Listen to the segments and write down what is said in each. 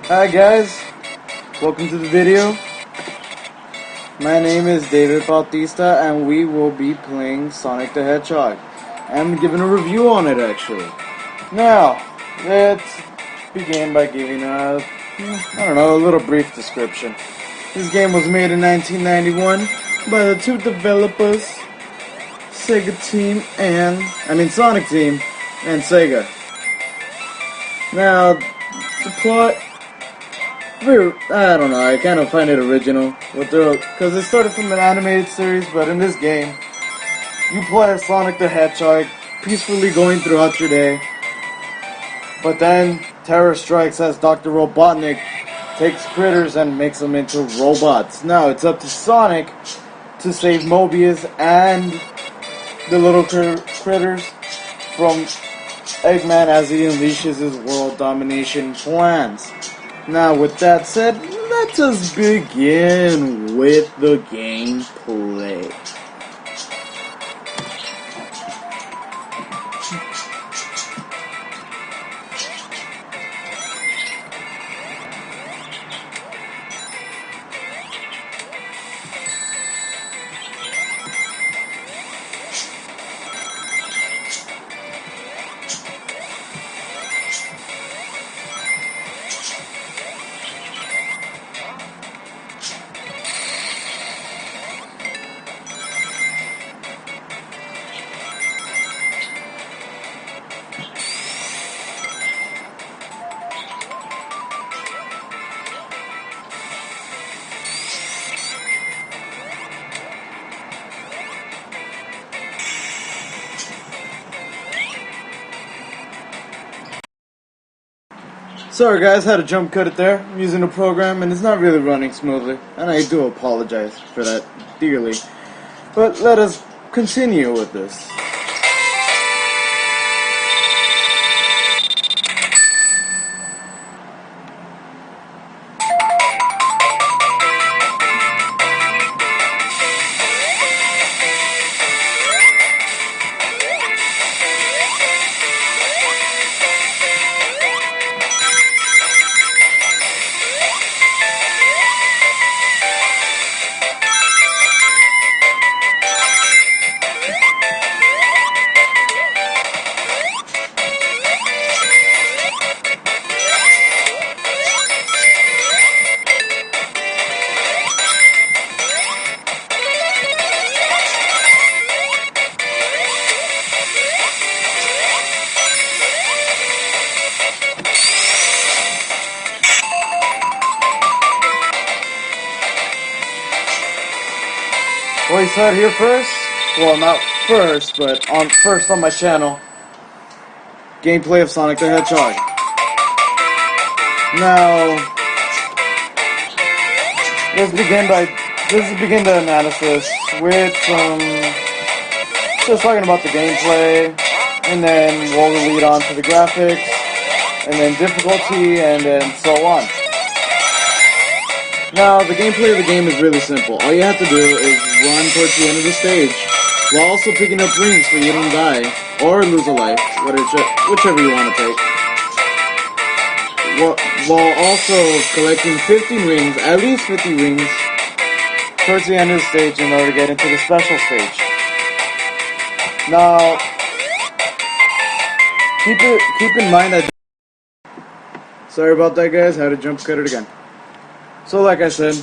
Hi guys, welcome to the video. My name is David Bautista and we will be playing Sonic the Hedgehog. I'm giving a review on it actually. Now, let's begin by giving a little brief description. This game was made in 1991 by the two developers, Sonic Team and Sega. Now, the plot, I don't know, I kind of find it original, because it started from an animated series, but in this game, you play as Sonic the Hedgehog, peacefully going throughout your day, but then terror strikes as Dr. Robotnik takes critters and makes them into robots. Now, it's up to Sonic to save Mobius and the little critters from Eggman as he unleashes his world domination plans. Now, with that said, let us begin with the gameplay. Sorry guys, had to jump cut it there. I'm using a program and it's not really running smoothly, and I do apologize for that dearly. But let us continue with this. Well, you saw it here first. Well, not first, but first on my channel. Gameplay of Sonic the Hedgehog. Now, let's begin the analysis with just talking about the gameplay, and then we'll lead on to the graphics, and then difficulty, and then so on. Now, the gameplay of the game is really simple. All you have to do is run towards the end of the stage, while also picking up rings so you don't die, or lose a life, whichever you want to take. While also collecting 15 rings, at least 50 rings, towards the end of the stage in order to get into the special stage. Now, keep in mind that... Sorry about that guys, I had to jump cut it again. So like I said,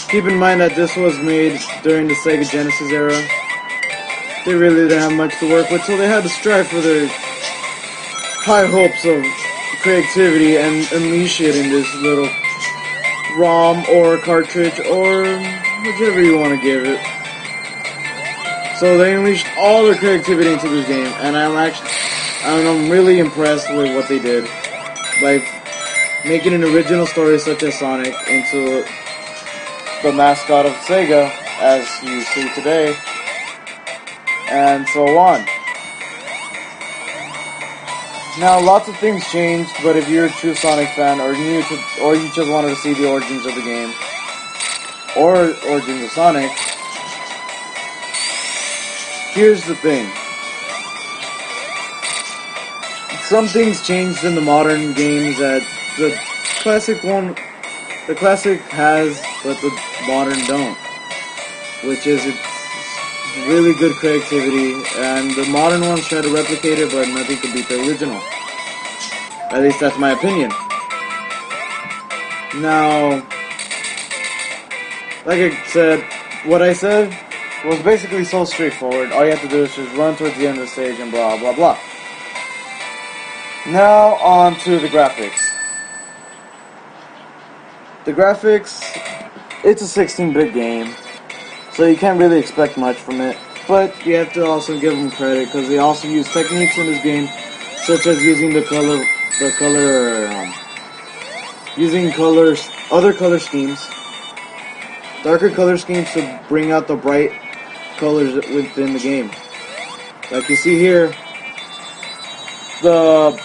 keep in mind that this was made during the Sega Genesis era. They really didn't have much to work with, so they had to strive for their high hopes of creativity and unleash it in this little ROM or cartridge or whichever you want to give it. So they unleashed all their creativity into this game, and I'm really impressed with what they did by making an original story such as Sonic into the mascot of Sega, as you see today, and so on. Now, lots of things changed, but if you're a true Sonic fan, or you just wanted to see the origins of the game, or origins of Sonic, here's the thing. Some things changed in the modern games that classic one, the classic has, but the modern don't, which is it's really good creativity, and the modern ones try to replicate it, but nothing can beat the original. At least that's my opinion. Now, like I said, what I said was basically so straightforward. All you have to do is just run towards the end of the stage and blah blah blah. Now on to the graphics. The graphics, it's a 16-bit game, so you can't really expect much from it. But you have to also give them credit because they also use techniques in this game, such as using using colors, other color schemes, darker color schemes to bring out the bright colors within the game. Like you see here, the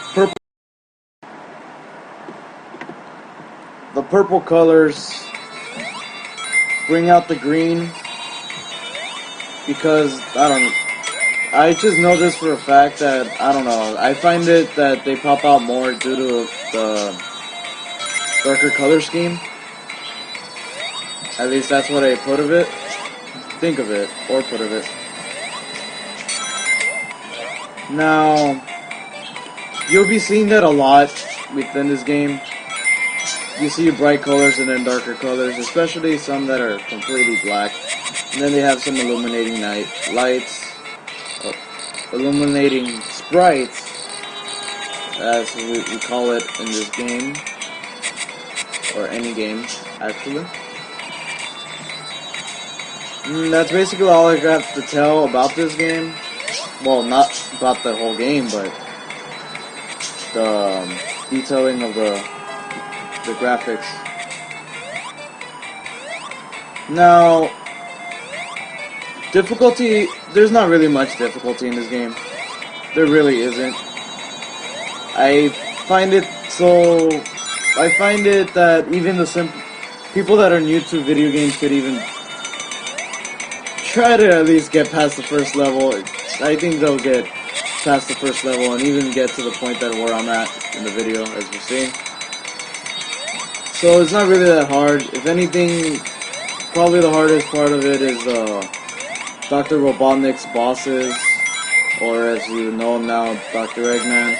purple colors bring out the green because I just know this for a fact that I find it that they pop out more due to the darker color scheme. At least that's what I put of it. Think of it, or put of it. Now, you'll be seeing that a lot within this game. You see bright colors and then darker colors, especially some that are completely black. And then they have some illuminating illuminating sprites, as we call it in this game, or any game, actually. That's basically all I got to tell about this game. Well, not about the whole game, but the detailing of the graphics. Now, difficulty, there's not really much difficulty in this game. There really isn't. I find it that even the people that are new to video games could even try to at least get past the first level. I think they'll get past the first level and even get to the point that where I'm at in the video, as you see. So it's not really that hard. If anything, probably the hardest part of it is Dr. Robotnik's bosses, or as you know him now, Dr. Eggman.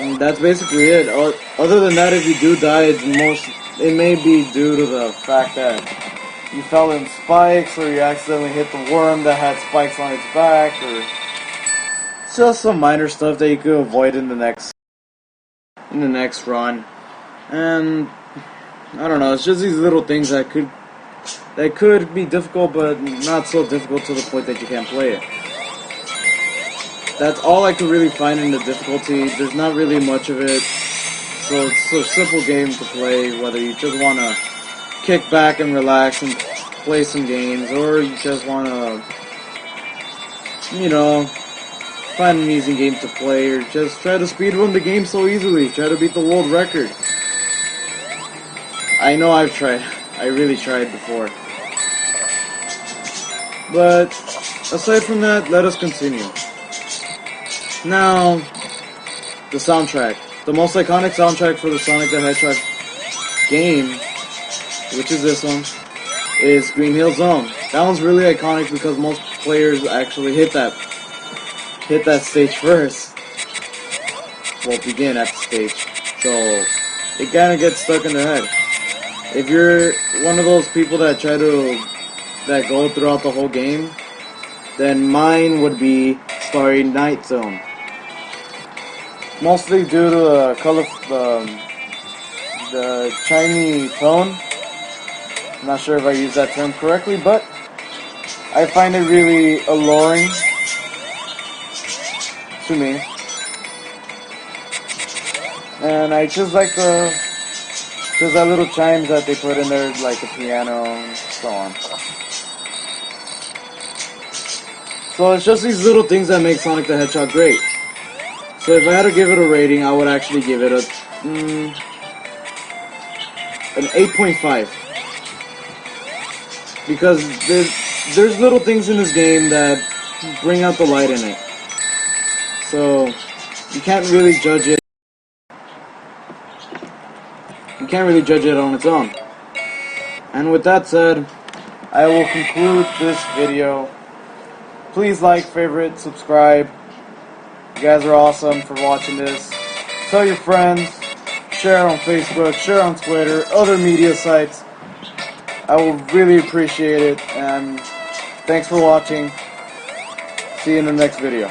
And that's basically it. Other than that, if you do die, it may be due to the fact that you fell in spikes, or you accidentally hit the worm that had spikes on its back, or just some minor stuff that you could avoid in the next run. And I don't know, it's just these little things that could be difficult, but not so difficult to the point that you can't play it. That's all I could really find in the difficulty. There's not really much of it, so it's a simple game to play, whether you just want to kick back and relax and play some games, or you just want to, find an easy game to play, or just try to speedrun the game so easily, try to beat the world record. I know I've tried. I really tried before. But aside from that, let us continue. Now, the soundtrack. The most iconic soundtrack for the Sonic the Hedgehog game, which is this one, is Green Hill Zone. That one's really iconic because most players actually hit that stage first. Well, begin at the stage. So, it kind of gets stuck in their head. If you're one of those people that go throughout the whole game, then mine would be Starry Night Zone. Mostly due to the shiny tone. I'm not sure if I use that term correctly, but I find it really alluring to me. And I just like there's that little chimes that they put in there, like a piano and so on. So it's just these little things that make Sonic the Hedgehog great. So if I had to give it a rating, I would actually give it an 8.5. Because there's little things in this game that bring out the light in it. So you can't really judge it. can't really judge it on its own. And with that said, I will conclude this video. Please like, favorite, subscribe. You guys are awesome for watching this. Tell your friends, share on Facebook, share on Twitter, other media sites. I will really appreciate it, and thanks for watching. See you in the next video.